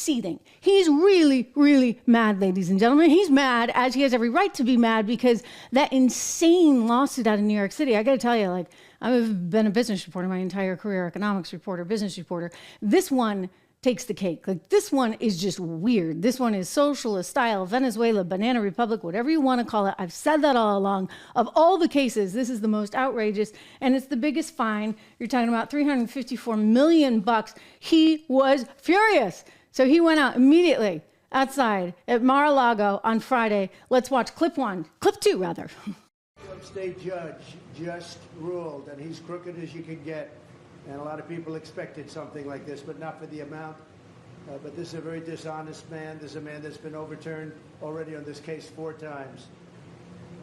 seething. He's really, really mad, ladies and gentlemen. He's mad, as he has every right to be mad, because that insane lawsuit out in New York City, I got to tell you, like, I've been a business reporter my entire career, economics reporter, business reporter. This one takes the cake. Like, this one is just weird. This one is socialist style, Venezuela, banana republic, whatever you want to call it. I've said that all along. Of all the cases, this is the most outrageous, and it's the biggest fine. You're talking about $354 million. He was furious. So he went out immediately outside at Mar-a-Lago on Friday. Let's watch clip two, rather. State judge just ruled, and he's crooked as you can get. And a lot of people expected something like this, but not for the amount. But this is a very dishonest man. This is a man that's been overturned already on this case 4 times.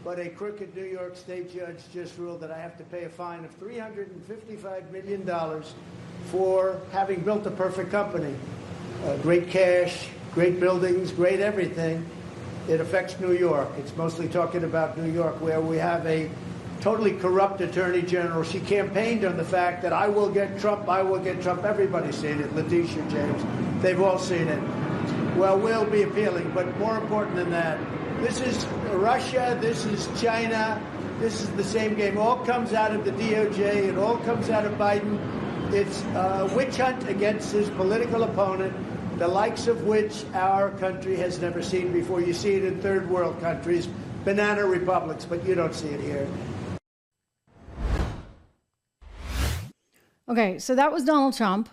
But a crooked New York State judge just ruled that I have to pay a fine of $355 million for having built a perfect company. Great cash, great buildings, great everything. It affects New York. It's mostly talking about New York, where we have a totally corrupt attorney general. She campaigned on the fact that I will get Trump, I will get Trump. Everybody's seen it. Letitia James, they've all seen it. Well, we'll be appealing, but more important than that, this is Russia, this is China, this is the same game. All comes out of the DOJ, it all comes out of Biden. It's a witch hunt against his political opponent, the likes of which our country has never seen before. You see it in third world countries, banana republics, but you don't see it here. Okay, so that was Donald Trump.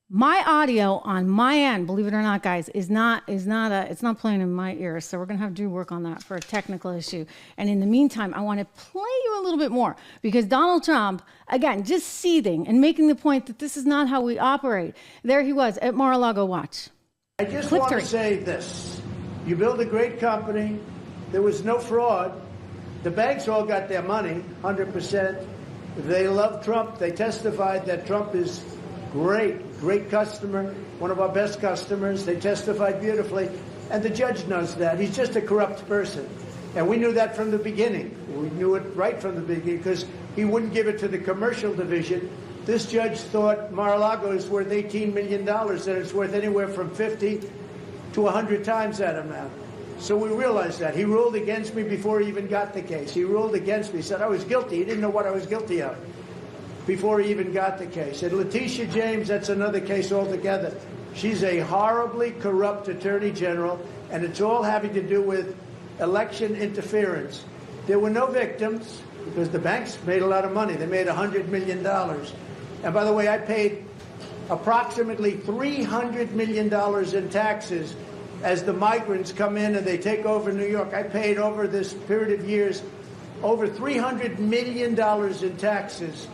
My audio on my end, believe it or not, guys, it's not playing in my ears. So we're gonna have to do work on that for a technical issue. And in the meantime, I want to play you a little bit more, because Donald Trump, again, just seething and making the point that this is not how we operate. There he was at Mar-a-Lago. Watch. I just want to say this: you build a great company. There was no fraud. The banks all got their money, 100%. They love Trump. They testified that Trump is great customer, one of our best customers. They testified beautifully, and the judge knows that. He's just a corrupt person, and we knew that from the beginning. We knew it right from the beginning, because he wouldn't give it to the commercial division. This judge thought Mar-a-Lago is worth $18 million, and it's worth anywhere from 50 to 100 times that amount. So we realized that. He ruled against me before he even got the case. He ruled against me. He said I was guilty. He didn't know what I was guilty of before he even got the case. And Letitia James, that's another case altogether. She's a horribly corrupt attorney general, and it's all having to do with election interference. There were no victims, because the banks made a lot of money. They made $100 million. And by the way, I paid approximately $300 million in taxes as the migrants come in and they take over New York. I paid over this period of years over $300 million in taxes,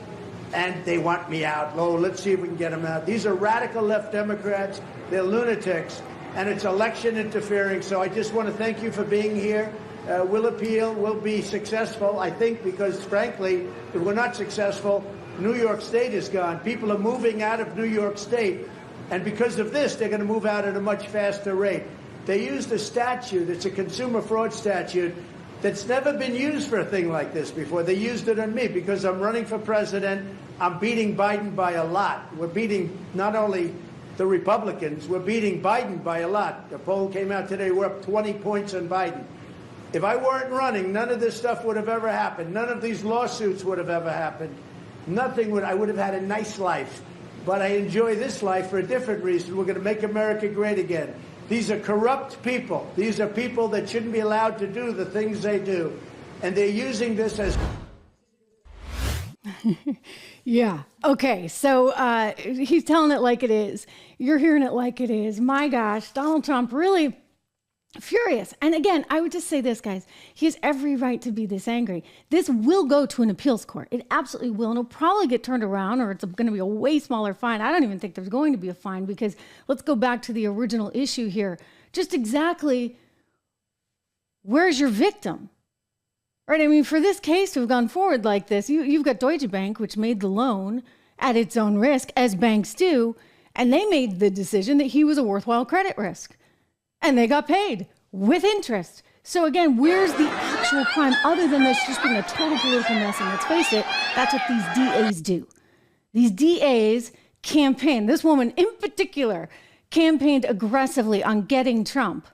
and they want me out. Oh, let's see if we can get them out. These are radical left Democrats. They're lunatics, and it's election interfering. So I just want to thank you for being here. We'll appeal. We'll be successful, I think, because, frankly, if we're not successful, New York State is gone. People are moving out of New York State. And because of this, they're going to move out at a much faster rate. They used a statute, it's a consumer fraud statute, that's never been used for a thing like this before. They used it on me because I'm running for president. I'm beating Biden by a lot. We're beating not only the Republicans, we're beating Biden by a lot. The poll came out today, we're up 20 points on Biden. If I weren't running, none of this stuff would have ever happened. None of these lawsuits would have ever happened. Nothing would, I would have had a nice life. But I enjoy this life for a different reason. We're going to make America great again. These are corrupt people. These are people that shouldn't be allowed to do the things they do. And they're using this as... Yeah. Okay. So he's telling it like it is. You're hearing it like it is. My gosh, Donald Trump really furious. And again, I would just say this, guys. He has every right to be this angry. This will go to an appeals court. It absolutely will. And it'll probably get turned around, or it's going to be a way smaller fine. I don't even think there's going to be a fine, because let's go back to the original issue here. Just exactly, where's your victim? Right? I mean, for this case to have gone forward like this, you've got Deutsche Bank, which made the loan at its own risk, as banks do, and they made the decision that he was a worthwhile credit risk. And they got paid with interest. So again, where's the actual crime other than this just being a total political mess? And let's face it, that's what these DAs do. These DAs campaign. This woman in particular campaigned aggressively on getting Trump.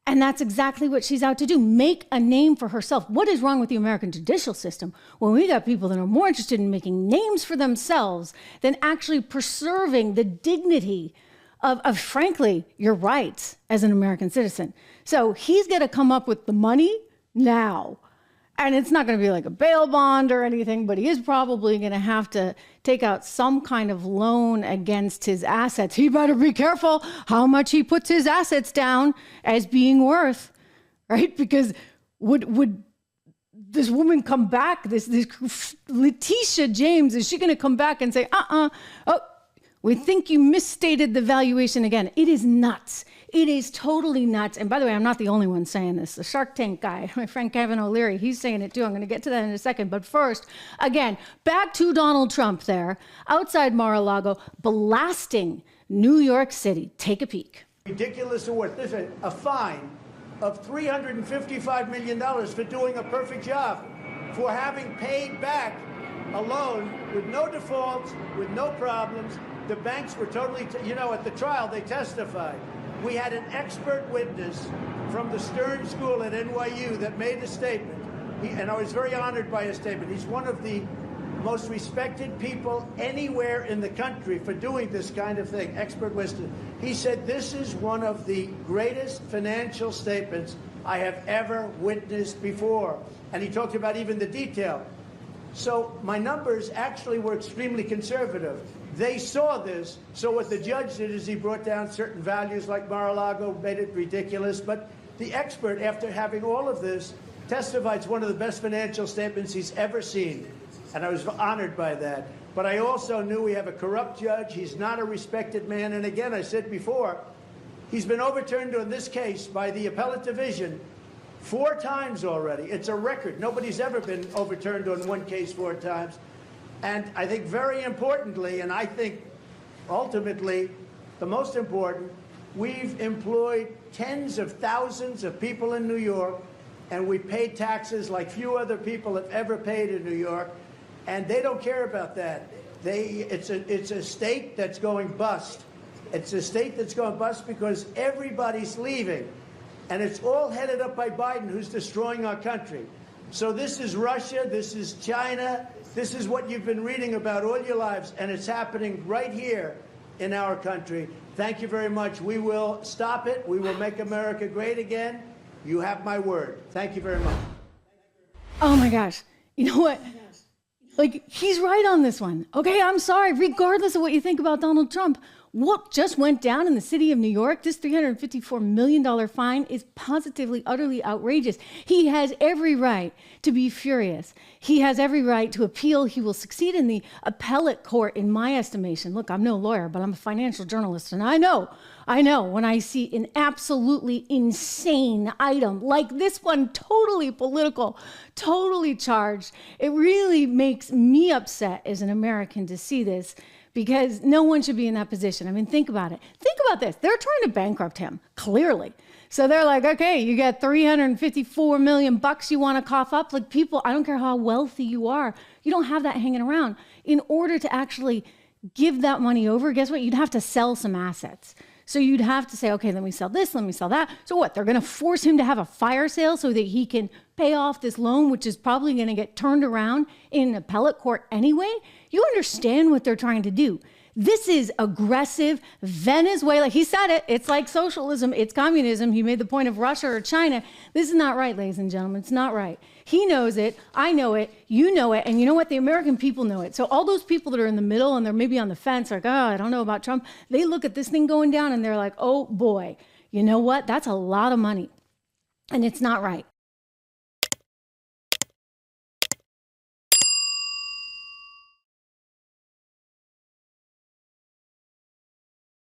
And that's exactly what she's out to do, make a name for herself. What is wrong with the American judicial system when we got people that are more interested in making names for themselves than actually preserving the dignity of frankly, your rights as an American citizen? So he's going to come up with the money now. And it's not going to be like a bail bond or anything, but he is probably going to have to take out some kind of loan against his assets. He better be careful how much he puts his assets down as being worth, right? Because would this woman come back, this Letitia James, is she going to come back and say, oh, we think you misstated the valuation again? It is nuts. It is totally nuts. And by the way, I'm not the only one saying this. The Shark Tank guy, my friend Kevin O'Leary, he's saying it too. I'm going to get to that in a second. But first, again, back to Donald Trump there, outside Mar-a-Lago, blasting New York City. Take a peek. Ridiculous award. Listen, a fine of $355 million for doing a perfect job, for having paid back a loan with no defaults, with no problems. The banks were totally, at the trial, they testified. We had an expert witness from the Stern School at NYU that made a statement, and I was very honored by his statement. He's one of the most respected people anywhere in the country for doing this kind of thing, expert witness. He said, this is one of the greatest financial statements I have ever witnessed before. And he talked about even the detail. So my numbers actually were extremely conservative. They saw this, so what the judge did is he brought down certain values like Mar-a-Lago, made it ridiculous, but the expert, after having all of this, testified it's one of the best financial statements he's ever seen, and I was honored by that. But I also knew we have a corrupt judge, he's not a respected man, and again, I said before, he's been overturned on this case by the appellate division 4 times already. It's a record. Nobody's ever been overturned on one case 4 times. And I think very importantly, and I think ultimately the most important, we've employed tens of thousands of people in New York, and we paid taxes like few other people have ever paid in New York, and they don't care about that. It's a state that's going bust. It's a state that's going bust because everybody's leaving, and it's all headed up by Biden, who's destroying our country. So this is Russia, this is China, this is what you've been reading about all your lives, and it's happening right here in our country. Thank you very much. We will stop it. We will make America great again. You have my word. Thank you very much. Oh my gosh. You know what? Like, he's right on this one. Okay, I'm sorry. Regardless of what you think about Donald Trump, what just went down in the city of New York, this $354 million fine is positively, utterly outrageous. He has every right to be furious. He has every right to appeal. He will succeed in the appellate court, in my estimation. Look, I'm no lawyer, but I'm a financial journalist, and I know when I see an absolutely insane item like this one, totally political, totally charged, it really makes me upset as an American to see this, because no one should be in that position. I mean, think about it. Think about this. They're trying to bankrupt him, clearly. So they're like, okay, you got $354 million you want to cough up. Like, people, I don't care how wealthy you are, you don't have that hanging around. In order to actually give that money over, guess what? You'd have to sell some assets. So you'd have to say, okay, let me sell this, let me sell that. So what? They're going to force him to have a fire sale so that he can pay off this loan, which is probably going to get turned around in an appellate court anyway? You understand what they're trying to do. This is aggressive Venezuela. He said it. It's like socialism. It's communism. He made the point of Russia or China. This is not right, ladies and gentlemen. It's not right. He knows it. I know it. You know it. And you know what? The American people know it. So all those people that are in the middle and they're maybe on the fence, like, oh, I don't know about Trump. They look at this thing going down and they're like, oh boy, you know what? That's a lot of money. And it's not right.